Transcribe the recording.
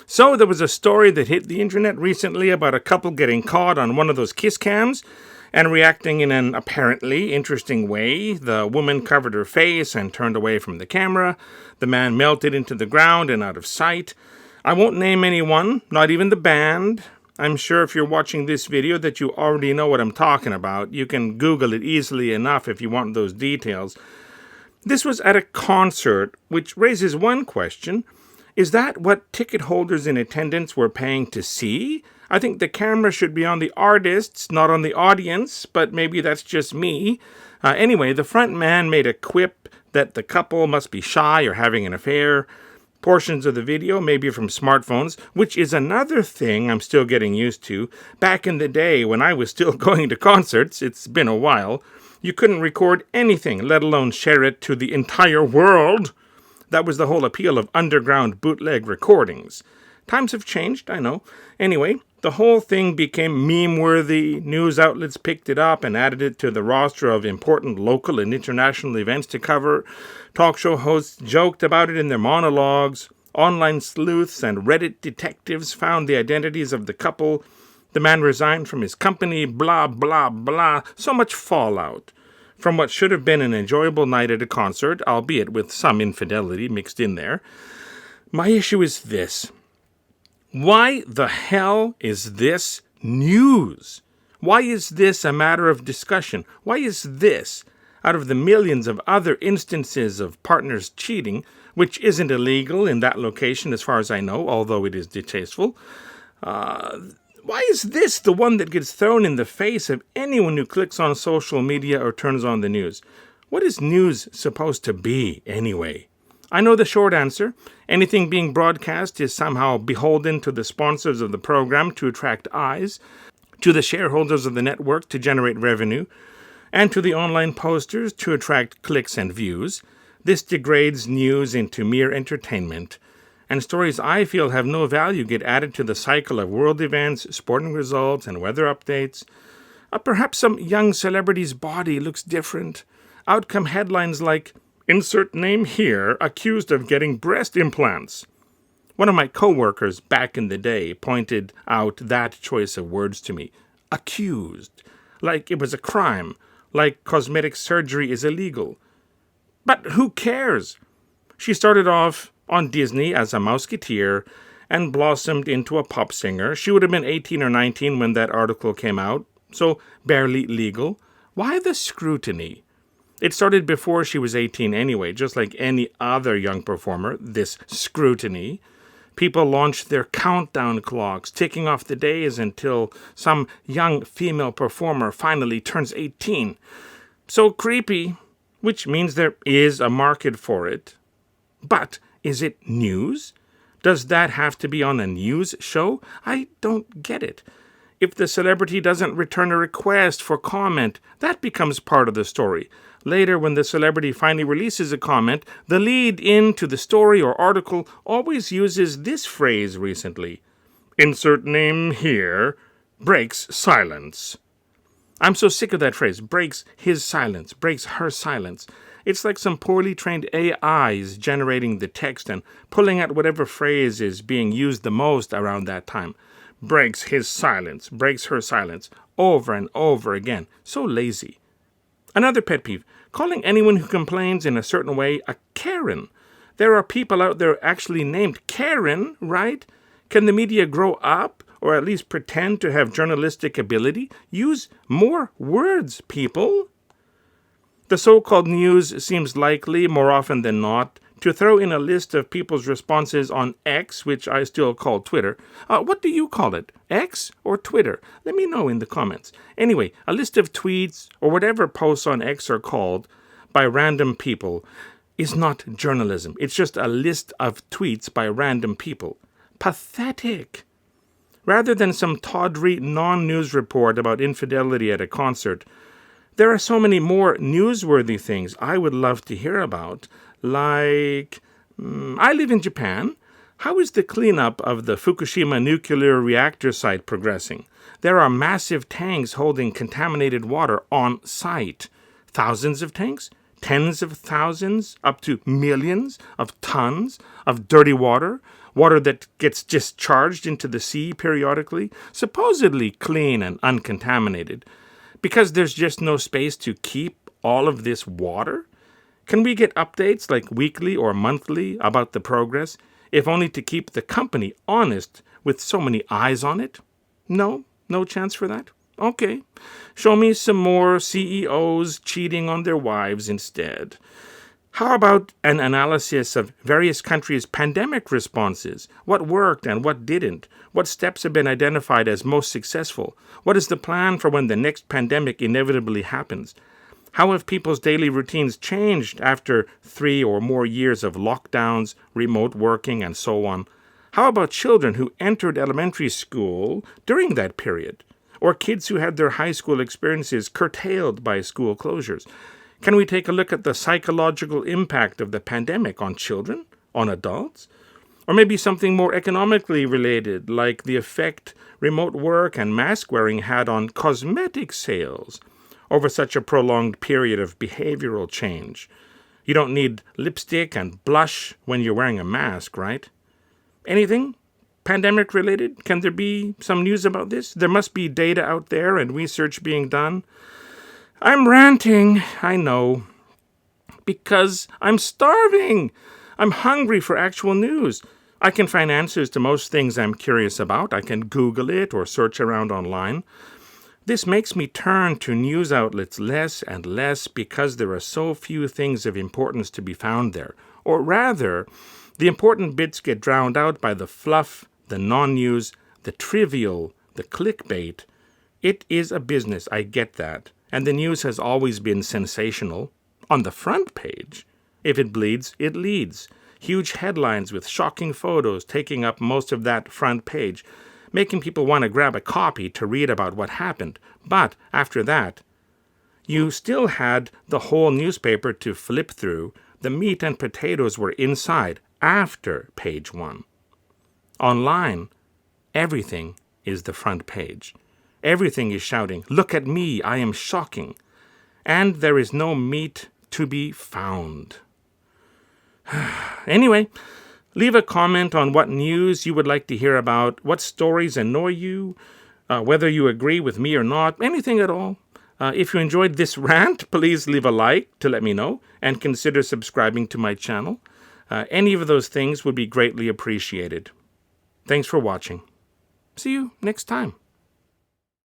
So there was a story that hit the internet recently about a couple getting caught on one of those kiss cams and reacting in an apparently interesting way. The woman covered her face and turned away from the camera. The man melted into the ground and out of sight. I won't name anyone, not even the band. I'm sure if you're watching this video that you already know what I'm talking about. You can Google it easily enough if you want those details. This was at a concert, which raises one question. Is that what ticket holders in attendance were paying to see? I think the camera should be on the artists, not on the audience, but maybe that's just me. Anyway, the front man made a quip that the couple must be shy or having an affair. Portions of the video may be from smartphones, which is another thing I'm still getting used to. Back in the day when I was still going to concerts, it's been a while, you couldn't record anything, let alone share it to the entire world. That was the whole appeal of underground bootleg recordings. Times have changed, I know. Anyway, the whole thing became meme-worthy. News outlets picked it up and added it to the roster of important local and international events to cover. Talk show hosts joked about it in their monologues. Online sleuths and Reddit detectives found the identities of the couple. The man resigned from his company, blah, blah, blah. So much fallout from what should have been an enjoyable night at a concert, albeit with some infidelity mixed in there. My issue is this. Why the hell is this news? Why is this a matter of discussion? Why is this, out of the millions of other instances of partners cheating, which isn't illegal in that location as far as I know, although it is distasteful, why is this the one that gets thrown in the face of anyone who clicks on social media or turns on the news? What is news supposed to be, anyway? I know the short answer. Anything being broadcast is somehow beholden to the sponsors of the program to attract eyes, to the shareholders of the network to generate revenue, and to the online posters to attract clicks and views. This degrades news into mere entertainment, and stories I feel have no value get added to the cycle of world events, sporting results, and weather updates. Perhaps some young celebrity's body looks different. Out come headlines like, "Insert name here, accused of getting breast implants." One of my coworkers back in the day pointed out that choice of words to me. Accused. Like it was a crime. Like cosmetic surgery is illegal. But who cares? She started off on Disney as a Mouseketeer and blossomed into a pop singer. She would have been 18 or 19 when that article came out, so barely legal. Why the scrutiny? It started before she was 18 anyway, just like any other young performer, this scrutiny. People launched their countdown clocks, ticking off the days until some young female performer finally turns 18. So creepy, which means there is a market for it. But is it news? Does that have to be on a news show? I don't get it. If the celebrity doesn't return a request for comment, that becomes part of the story. Later, when the celebrity finally releases a comment, the lead into the story or article always uses this phrase recently. Insert name here, breaks silence. I'm so sick of that phrase, breaks his silence, breaks her silence. It's like some poorly trained AIs generating the text and pulling out whatever phrase is being used the most around that time. Breaks his silence, breaks her silence, over and over again. So lazy. Another pet peeve, calling anyone who complains in a certain way a Karen. There are people out there actually named Karen, right? Can the media grow up, or at least pretend to have journalistic ability? Use more words, people. The so-called news seems likely, more often than not, to throw in a list of people's responses on X, which I still call Twitter. What do you call it? X or Twitter? Let me know in the comments. Anyway, a list of tweets or whatever posts on X are called by random people is not journalism. It's just a list of tweets by random people. Pathetic. Rather than some tawdry non-news report about infidelity at a concert, there are so many more newsworthy things I would love to hear about, like, I live in Japan. How is the cleanup of the Fukushima nuclear reactor site progressing? There are massive tanks holding contaminated water on site. Thousands of tanks? Tens of thousands? Up to millions of tons of dirty water? water that gets discharged into the sea periodically, supposedly clean and uncontaminated. Because there's just no space to keep all of this water? Can we get updates like weekly or monthly about the progress, if only to keep the company honest with so many eyes on it? No? No chance for that? Okay. Show me some more CEOs cheating on their wives instead. How about an analysis of various countries' pandemic responses? What worked and what didn't? What steps have been identified as most successful? What is the plan for when the next pandemic inevitably happens? How have people's daily routines changed after 3 or more years of lockdowns, remote working, and so on? How about children who entered elementary school during that period? Or kids who had their high school experiences curtailed by school closures? Can we take a look at the psychological impact of the pandemic on children, on adults? Or maybe something more economically related, like the effect remote work and mask wearing had on cosmetic sales over such a prolonged period of behavioral change. You don't need lipstick and blush when you're wearing a mask, right? Anything pandemic related? Can there be some news about this? There must be data out there and research being done. I'm ranting, I know, because I'm starving. I'm hungry for actual news. I can find answers to most things I'm curious about. I can Google it or search around online. This makes me turn to news outlets less and less because there are so few things of importance to be found there. Or rather, the important bits get drowned out by the fluff, the non-news, the trivial, the clickbait. It is a business, I get that. And the news has always been sensational. On the front page, if it bleeds, it leads. Huge headlines with shocking photos taking up most of that front page, making people want to grab a copy to read about what happened. But after that, you still had the whole newspaper to flip through. The meat and potatoes were inside after page 1. Online, everything is the front page. Everything is shouting, "Look at me, I am shocking." And there is no meat to be found. Anyway, leave a comment on what news you would like to hear about, what stories annoy you, whether you agree with me or not, anything at all. If you enjoyed this rant, please leave a like to let me know and consider subscribing to my channel. Any of those things would be greatly appreciated. Thanks for watching. See you next time.